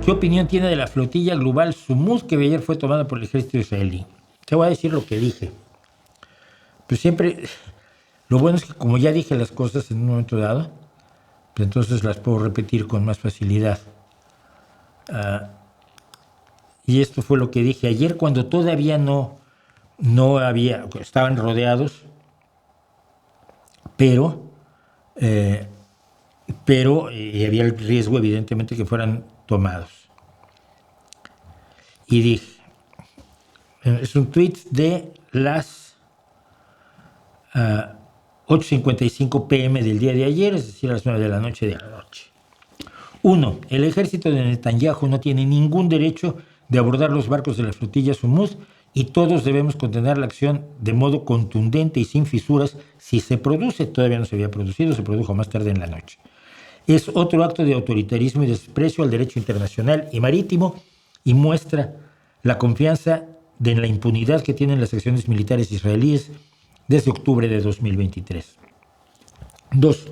¿Qué opinión tiene de la flotilla global Sumud que ayer fue tomada por el ejército israelí? Te voy a decir lo que dije. Pues siempre, lo bueno es que como ya dije las cosas en un momento dado, pues entonces las puedo repetir con más facilidad. Y esto fue lo que dije ayer cuando todavía no había, estaban rodeados, pero había el riesgo evidentemente que fueran tomados. Y dije, es un tweet de las 8:55 p.m. del día de ayer, es decir, a las 9 de la noche de anoche. 1. El ejército de Netanyahu no tiene ningún derecho de abordar los barcos de la flotilla Sumud y todos debemos condenar la acción de modo contundente y sin fisuras si se produce. Todavía no se había producido, se produjo más tarde en la noche. Es otro acto de autoritarismo y desprecio al derecho internacional y marítimo y muestra la confianza en la impunidad que tienen las acciones militares israelíes desde octubre de 2023. 2.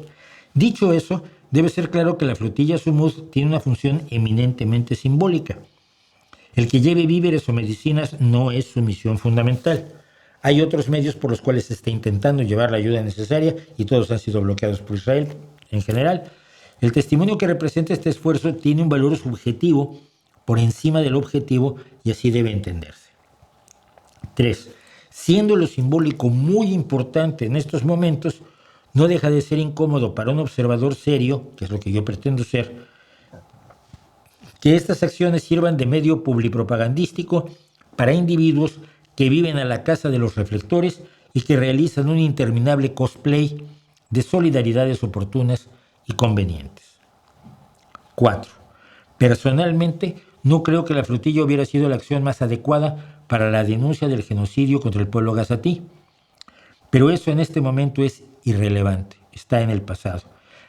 Dicho eso, debe ser claro que la flotilla Sumud tiene una función eminentemente simbólica. El que lleve víveres o medicinas no es su misión fundamental. Hay otros medios por los cuales se está intentando llevar la ayuda necesaria y todos han sido bloqueados por Israel en general. El testimonio que representa este esfuerzo tiene un valor subjetivo por encima del objetivo y así debe entenderse. 3. Siendo lo simbólico muy importante en estos momentos, no deja de ser incómodo para un observador serio, que es lo que yo pretendo ser, que estas acciones sirvan de medio publipropagandístico para individuos que viven a la casa de los reflectores y que realizan un interminable cosplay de solidaridades oportunas y convenientes. 4. Personalmente, no creo que la flotilla hubiera sido la acción más adecuada para la denuncia del genocidio contra el pueblo gazatí. Pero eso en este momento es irrelevante, está en el pasado.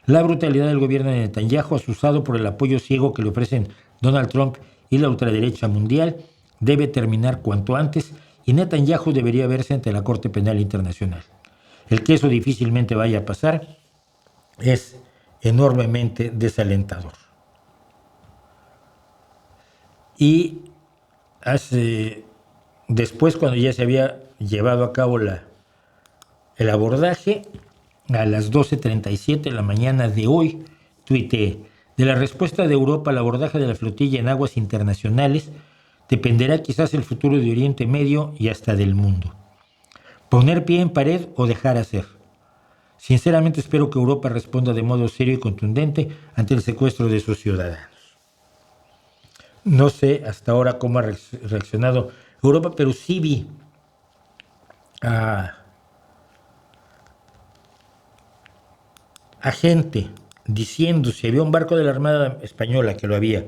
La brutalidad del gobierno de Netanyahu, asusado por el apoyo ciego que le ofrecen Donald Trump y la ultraderecha mundial, debe terminar cuanto antes y Netanyahu debería verse ante la Corte Penal Internacional. El que eso difícilmente vaya a pasar es enormemente desalentador. Y después, cuando ya se había llevado a cabo el abordaje, a las 12:37 de la mañana de hoy, tuiteé: de la respuesta de Europa al abordaje de la flotilla en aguas internacionales dependerá quizás el futuro de Oriente Medio y hasta del mundo. Poner pie en pared o dejar hacer. Sinceramente espero que Europa responda de modo serio y contundente ante el secuestro de sus ciudadanos. No sé hasta ahora cómo ha reaccionado Europa, pero sí vi a gente diciendo si había un barco de la Armada Española, que lo había,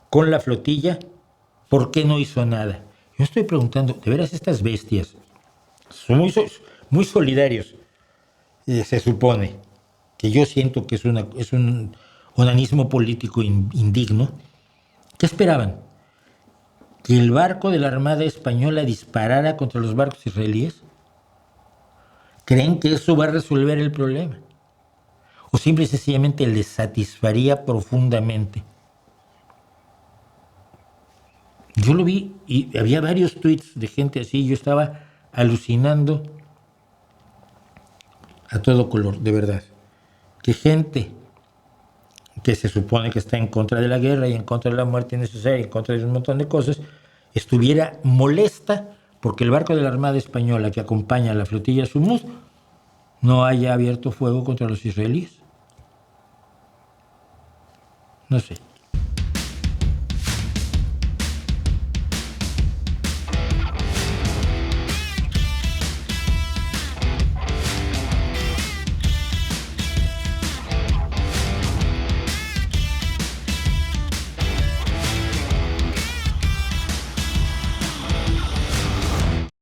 con la flotilla, ¿por qué no hizo nada? Yo estoy preguntando, ¿de veras estas bestias son muy solidarios? Se supone que yo siento que es un onanismo político indigno. ¿Qué esperaban? ¿Que el barco de la Armada Española disparara contra los barcos israelíes? ¿Creen que eso va a resolver el problema? ¿O simple y sencillamente les satisfaría profundamente? Yo lo vi y había varios tweets de gente así. Yo estaba alucinando a todo color, de verdad. Que gente que se supone que está en contra de la guerra y en contra de la muerte innecesaria y en contra de un montón de cosas, estuviera molesta porque el barco de la Armada Española que acompaña a la flotilla Sumud no haya abierto fuego contra los israelíes. No sé.